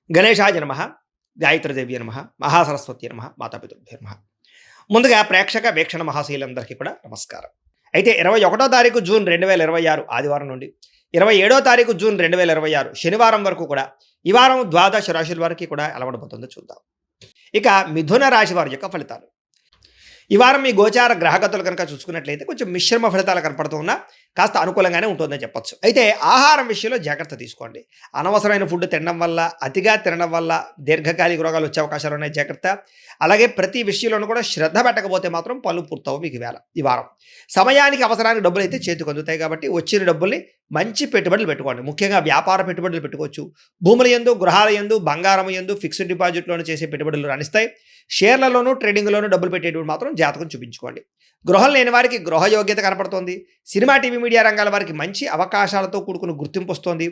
గణేశాయ నమః, గాయత్రీదేవ్యై నమః, మహాసరస్వత్యై నమః, మాతాపితృభ్యో నమః. ముందుగా ప్రేక్షక వీక్షణ మహాశీలందరికీ కూడా నమస్కారం. అయితే 21వ తారీఖు జూన్ 2026 ఆదివారం నుండి 27వ తారీఖు జూన్ 2026 శనివారం వరకు కూడా ఈ వారం ద్వాదశ రాశుల వారికి కూడా ఎలా ఉండబోతుందో చూద్దాం. ఇక మిథున రాశి వారి యొక్క ఫలితాలు. ఈ వారం మీ గోచార గ్రహగతులు కనుక చూసుకున్నట్లయితే కొంచెం మిశ్రమ ఫలితాలు కనపడుతూ ఉన్నా కాస్త అనుకూలంగానే ఉంటుందని చెప్పొచ్చు. అయితే ఆహారం విషయంలో జాగ్రత్త తీసుకోండి. అనవసరమైన ఫుడ్ తినడం వల్ల, అతిగా తినడం వల్ల దీర్ఘకాలిక రోగాలు వచ్చే అవకాశాలు ఉన్నాయి, జాగ్రత్త. అలాగే ప్రతి విషయంలోనూ కూడా శ్రద్ధ పెట్టకపోతే మాత్రం పనులు పూర్తవు మీకు ఈ వారం. సమయానికి అవసరానికి డబ్బులు అయితే చేతికి అందుతాయి కాబట్టి వచ్చిన డబ్బుల్ని మంచి పెట్టుబడులు పెట్టుకోండి. ముఖ్యంగా వ్యాపార పెట్టుబడులు పెట్టుకోవచ్చు. భూముల యందు, గృహాల యందు, బంగారం యందు, ఫిక్స్డ్ డిపాజిట్లోనూ చేసే పెట్టుబడులు రాణిస్తాయి. షేర్లలోనూ, ట్రేడింగ్లోనూ డబ్బులు పెట్టేటువంటి మాత్రం జాతకం చూపించుకోండి. గృహం లేని వారికి గృహ యోగ్యత కనపడుతోంది. సినిమా, టీవీ, మీడియా రంగాల వారికి మంచి అవకాశాలతో కూడుకున్న గుర్తింపు వస్తోంది.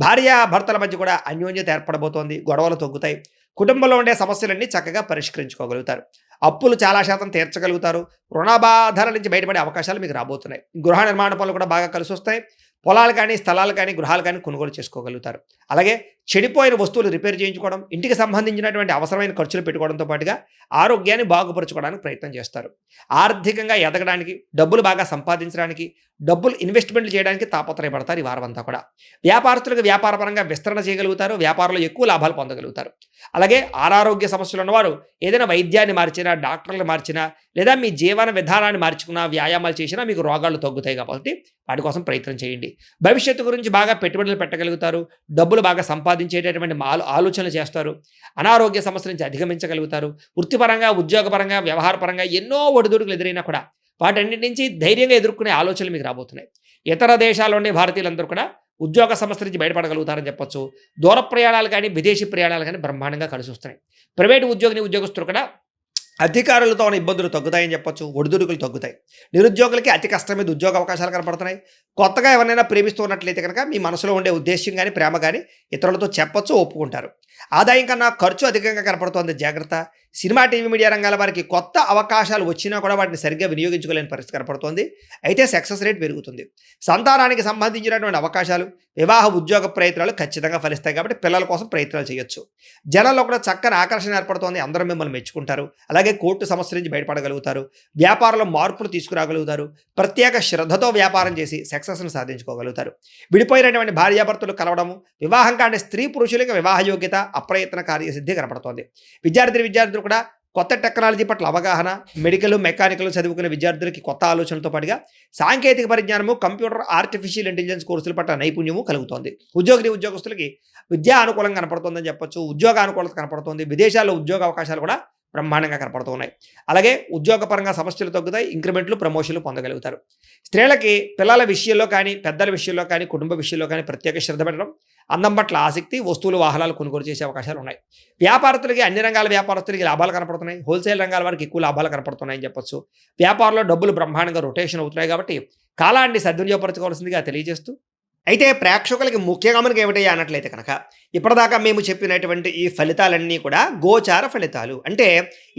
భార్యాభర్తల మధ్య కూడా అన్యోన్యత ఏర్పడబోతోంది. గొడవలు తగ్గుతాయి. కుటుంబంలో ఉండే సమస్యలన్నీ చక్కగా పరిష్కరించుకోగలుగుతారు. అప్పులు చాలా శాతం తీర్చగలుగుతారు. రుణబాధల నుంచి బయటపడే అవకాశాలు మీకు రాబోతున్నాయి. గృహ నిర్మాణ పనులు కూడా బాగా కలిసి వస్తాయి. పొలాలు కానీ, స్థలాలు కానీ, గృహాలు కానీ కొనుగోలు చేసుకోగలుగుతారు. అలాగే చెడిపోయిన వస్తువులు రిపేర్ చేయించుకోవడం, ఇంటికి సంబంధించినటువంటి అవసరమైన ఖర్చులు పెట్టుకోవడంతో పాటుగా ఆరోగ్యాన్ని బాగుపరచుకోవడానికి ప్రయత్నం చేస్తారు. ఆర్థికంగా ఎదగడానికి, డబ్బులు బాగా సంపాదించడానికి, డబ్బులు ఇన్వెస్ట్మెంట్లు చేయడానికి తాపత్రయపడతారు ఈ వారం అంతా కూడా. వ్యాపారస్తులకు వ్యాపారపరంగా విస్తరణ చేయగలుగుతారు. వ్యాపారంలో ఎక్కువ లాభాలు పొందగలుగుతారు. అలాగే అనారోగ్య సమస్యలు ఉన్నవారు ఏదైనా వైద్యాన్ని మార్చినా, డాక్టర్లు మార్చినా, లేదా మీ జీవన విధానాన్ని మార్చుకున్నా, వ్యాయామాలు చేసినా మీకు రోగాలు తగ్గుతాయి కాబట్టి వాటి కోసం ప్రయత్నం చేయండి. భవిష్యత్తు గురించి బాగా పెట్టుబడులు పెట్టగలుగుతారు. డబ్బులు బాగా సంపాదించేటటువంటి ఆలోచనలు చేస్తారు. అనారోగ్య సమస్యల నుంచి అధిగమించగలుగుతారు. వృత్తిపరంగా, ఉద్యోగపరంగా, వ్యవహారపరంగా ఎన్నో ఒడిదుడుకులు ఎదురైనా కూడా వాటన్నిటి నుంచి ధైర్యంగా ఎదుర్కొనే ఆలోచనలు మీకు రాబోతున్నాయి. ఇతర దేశాల్లో ఉండే భారతీయులందరూ కూడా ఉద్యోగ సమస్య నుంచి బయటపడగలుగుతారని చెప్పొచ్చు. దూర ప్రయాణాలు కానీ, విదేశీ ప్రయాణాలు కానీ బ్రహ్మాండంగా కలిసి వస్తున్నాయి. ప్రైవేటు ఉద్యోగస్తులు కూడా అధికారులతో ఉన్న ఇబ్బందులు తగ్గుతాయని చెప్పొచ్చు. ఒడిదుడుకులు తగ్గుతాయి. నిరుద్యోగులకి అతి కష్టం మీద ఉద్యోగ అవకాశాలు కనపడుతున్నాయి. కొత్తగా ఎవరైనా ప్రేమిస్తూ ఉన్నట్లయితే కనుక మీ మనసులో ఉండే ఉద్దేశ్యం కానీ, ప్రేమ కానీ ఇతరులతో చెప్పొచ్చు, ఒప్పుకుంటారు. ఆదాయం కన్నా ఖర్చు అధికంగా కనపడుతోంది, జాగ్రత్త. సినిమా, టీవీ, మీడియా రంగాల వారికి కొత్త అవకాశాలు వచ్చినా కూడా వాటిని సరిగ్గా వినియోగించుకోలేని పరిస్థితి కనపడుతోంది. అయితే సక్సెస్ రేట్ పెరుగుతుంది. సంతానానికి సంబంధించినటువంటి అవకాశాలు, వివాహ, ఉద్యోగ ప్రయత్నాలు ఖచ్చితంగా ఫలిస్తాయి కాబట్టి పిల్లల కోసం ప్రయత్నాలు చేయొచ్చు. జనాల్లో కూడా చక్కని ఆకర్షణ ఏర్పడుతోంది. అందరూ మిమ్మల్ని మెచ్చుకుంటారు. అలాగే కోర్టు సమస్య నుంచి బయటపడగలుగుతారు. వ్యాపారంలో మార్పులు తీసుకురాగలుగుతారు. ప్రత్యేక శ్రద్ధతో వ్యాపారం చేసి సక్సెస్ను సాధించుకోగలుగుతారు. విడిపోయినటువంటి భార్యాభర్తలు కలవడము, వివాహం కాని స్త్రీ పురుషులకు వివాహ యోగ్యత, అప్రయత్న కార్యసిద్ధి కనపడుతోంది. విద్యార్థులు కూడా కొత్త టెక్నాలజీ పట్ల అవగాహన, మెడికల్, మెకానికల్ చదువుకునే విద్యార్థులకి కొత్త ఆలోచనలతో పాటుగా సాంకేతిక పరిజ్ఞానము, కంప్యూటర్, ఆర్టిఫిషియల్ ఇంటెలిజెన్స్ కోర్సుల పట్ల నైపుణ్యము కలుగుతోంది. ఉద్యోగస్తులకి విద్యా అనుకూలంగా కనపడుతుందని చెప్పొచ్చు. ఉద్యోగ అనుకూలత కనపడుతుంది. విదేశాల్లో ఉద్యోగ అవకాశాలు కూడా బ్రహ్మాండంగా కనపడుతూ ఉన్నాయి. అలాగే ఉద్యోగపరంగా సమస్యలు తగ్గుతాయి. ఇంక్రిమెంట్లు, ప్రమోషన్లు పొందగలుగుతారు. స్త్రీలకి పిల్లల విషయంలో కానీ, పెద్దల విషయంలో కానీ, కుటుంబ విషయంలో కానీ ప్రత్యేక శ్రద్ధ పెట్టడం, అందం పట్ల ఆసక్తి, వస్తువులు, వాహనాలు కొనుగోలు చేసే అవకాశాలు ఉన్నాయి. వ్యాపారస్తులకి అన్ని రంగాల వ్యాపారస్తులకి లాభాలు కనపడుతున్నాయి. హోల్సేల్ రంగాల వారికి ఎక్కువ లాభాలు కనపడుతున్నాయని చెప్పొచ్చు. వ్యాపారంలో డబ్బులు బ్రహ్మాండంగా రొటేషన్ అవుతున్నాయి కాబట్టి కాలాన్ని సద్వినియోగపరచుకోవాల్సిందిగా తెలియజేస్తూ, అయితే ప్రేక్షకులకి ముఖ్యంగా మనకి ఏమిటయ్యా అన్నట్లయితే కనుక ఇప్పటిదాకా మేము చెప్పినటువంటి ఈ ఫలితాలన్నీ కూడా గోచార ఫలితాలు. అంటే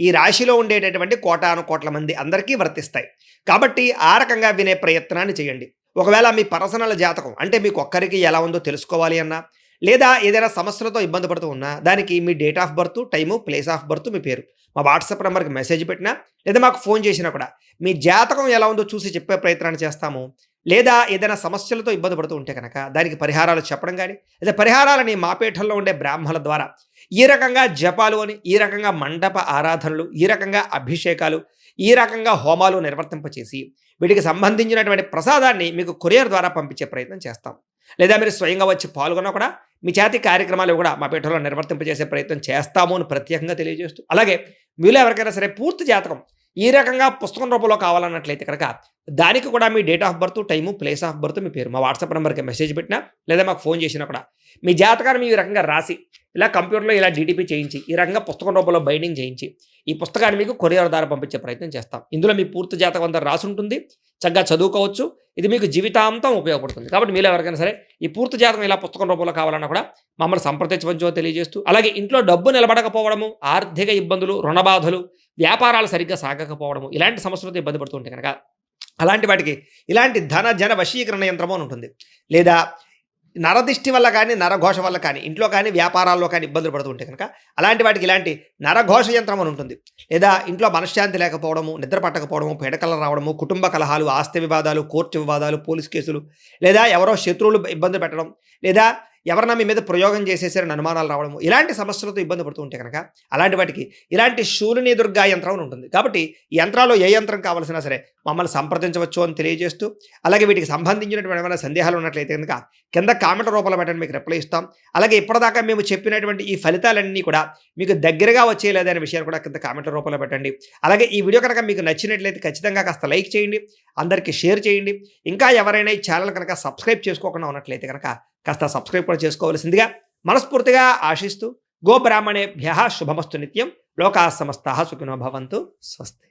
ఈ రాశిలో ఉండేటటువంటి కోటాను కోట్ల మంది అందరికీ వర్తిస్తాయి కాబట్టి ఆ రకంగా వినే ప్రయత్నాన్ని చేయండి. ఒకవేళ మీ పర్సనల్ జాతకం అంటే మీకు ఒక్కరికి ఎలా ఉందో తెలుసుకోవాలి అన్నా, లేదా ఏదైనా సమస్యలతో ఇబ్బంది పడుతూ ఉన్నా దానికి మీ date of birth, time, place of birth, మీ పేరు మా వాట్సాప్ నెంబర్కి మెసేజ్ పెట్టినా, లేదా మాకు ఫోన్ చేసినా కూడా మీ జాతకం ఎలా ఉందో చూసి చెప్పే ప్రయత్నాన్ని చేస్తాము. లేదా ఏదైనా సమస్యలతో ఇబ్బంది పడుతూ ఉంటే కనుక దానికి పరిహారాలు చెప్పడం కానీ, లేదా పరిహారాలని మాపేటల్లో ఉండే బ్రాహ్మణుల ద్వారా ఈ రకంగా జపాలు అని, ఈ రకంగా మండప ఆరాధనలు, ఈ రకంగా అభిషేకాలు, ఈ రకంగా హోమాలు నిర్వర్తింపచేసి వీటికి సంబంధించినటువంటి ప్రసాదాన్ని మీకు కొరియర్ ద్వారా పంపించే ప్రయత్నం చేస్తాం. లేదా మీరు స్వయంగా వచ్చి పాల్గొన్నా కూడా మీ చేతి కార్యక్రమాలు కూడా మా పీఠంలో నిర్వర్తింపజేసే ప్రయత్నం చేస్తాము అని ప్రత్యేకంగా తెలియజేస్తూ, అలాగే మీలో ఎవరికైనా సరే పూర్తి జాతకం ఈ రకంగా పుస్తకం రూపంలో కావాలన్నట్లయితే కనుక దానికి కూడా మీ date of birth, time, place of birth, మీ పేరు మా వాట్సాప్ నెంబర్కి మెసేజ్ పెట్టినా, లేదా మాకు ఫోన్ చేసినా కూడా మీ జాతకాన్ని ఈ రకంగా రాసి ఇలా కంప్యూటర్లో ఇలా డీటీపీ చేయించి ఈ రకంగా పుస్తకం రూపంలో బైండింగ్ చేయించి ఈ పుస్తకాన్ని మీకు కొరియర్ ద్వారా పంపించే ప్రయత్నం చేస్తాం. ఇందులో మీ పూర్తి జాతకం అంతా రాసి ఉంటుంది. చక్కగా చదువుకోవచ్చు. ఇది మీకు జీవితాంతం ఉపయోగపడుతుంది. కాబట్టి మీరు ఎవరికైనా సరే ఈ పూర్తి జాతకం ఇలా పుస్తకం రూపంలో కావాలన్నా కూడా మమ్మల్ని సంప్రదించవచ్చో తెలియజేస్తూ, అలాగే ఇంట్లో డబ్బు నిలబడకపోవడము, ఆర్థిక ఇబ్బందులు, రుణబాధలు, వ్యాపారాలు సరిగ్గా సాగకపోవడము, ఇలాంటి సమస్యలతో ఇబ్బంది పడుతుంటే కనుక అలాంటి వాటికి ఇలాంటి ధన జన వశీకరణ యంత్రము అని ఉంటుంది. లేదా నరదిష్టి వల్ల కానీ, నరఘోష వల్ల కానీ, ఇంట్లో కానీ, వ్యాపారాల్లో కానీ ఇబ్బందులు పడుతూ ఉంటే కనుక, అలాంటి వాటికి ఇలాంటి నరఘోష యంత్రం అని ఉంటుంది. లేదా ఇంట్లో మనశ్శాంతి లేకపోవడము, నిద్ర పట్టకపోవడము, పీడకలలు రావడము, కుటుంబ కలహాలు, ఆస్తి వివాదాలు, కోర్టు వివాదాలు, పోలీస్ కేసులు, లేదా ఎవరో శత్రువులు ఇబ్బంది పెట్టడం, లేదా ఎవరన్నా మీ మీద ప్రయోగం చేసేసారని అనుమానాలు రావడము, ఇలాంటి సమస్యలతో ఇబ్బంది పడుతూ ఉంటే కనుక, అలాంటి వాటికి ఇలాంటి శూలిని దుర్గా యంత్రం అని ఉంటుంది. కాబట్టి ఈ యంత్రాల్లో ఏ యంత్రం కావాల్సినా సరే మమ్మల్ని సంప్రదించవచ్చు అని తెలియజేస్తూ, అలాగే వీటికి సంబంధించినటువంటి ఏమైనా సందేహాలు ఉన్నట్లయితే కనుక కింద కామెంట్ రూపంలో పెట్టండి, మీకు రిప్లై ఇస్తాం. అలాగే ఇప్పటిదాకా మేము చెప్పినటువంటి ఈ ఫలితాలన్నీ కూడా మీకు దగ్గరగా వచ్చేయలేదనే విషయాన్ని కూడా కింద కామెంట్ రూపంలో పెట్టండి. అలాగే ఈ వీడియో కనుక మీకు నచ్చినట్లయితే ఖచ్చితంగా కాస్త లైక్ చేయండి, అందరికీ షేర్ చేయండి. ఇంకా ఎవరైనా ఈ ఛానల్ కనుక సబ్స్క్రైబ్ చేసుకోకుండా ఉన్నట్లయితే కనుక కాస్త సబ్స్క్రైబ్ కూడా చేసుకోవాల్సిందిగా మనస్ఫూర్తిగా ఆశిస్తూ, గోబ్రాహ్మణేభ్యః శుభమస్తు నిత్యం, లోకాः సమస్తాः సుఖినో భవంతు. స్వస్తి.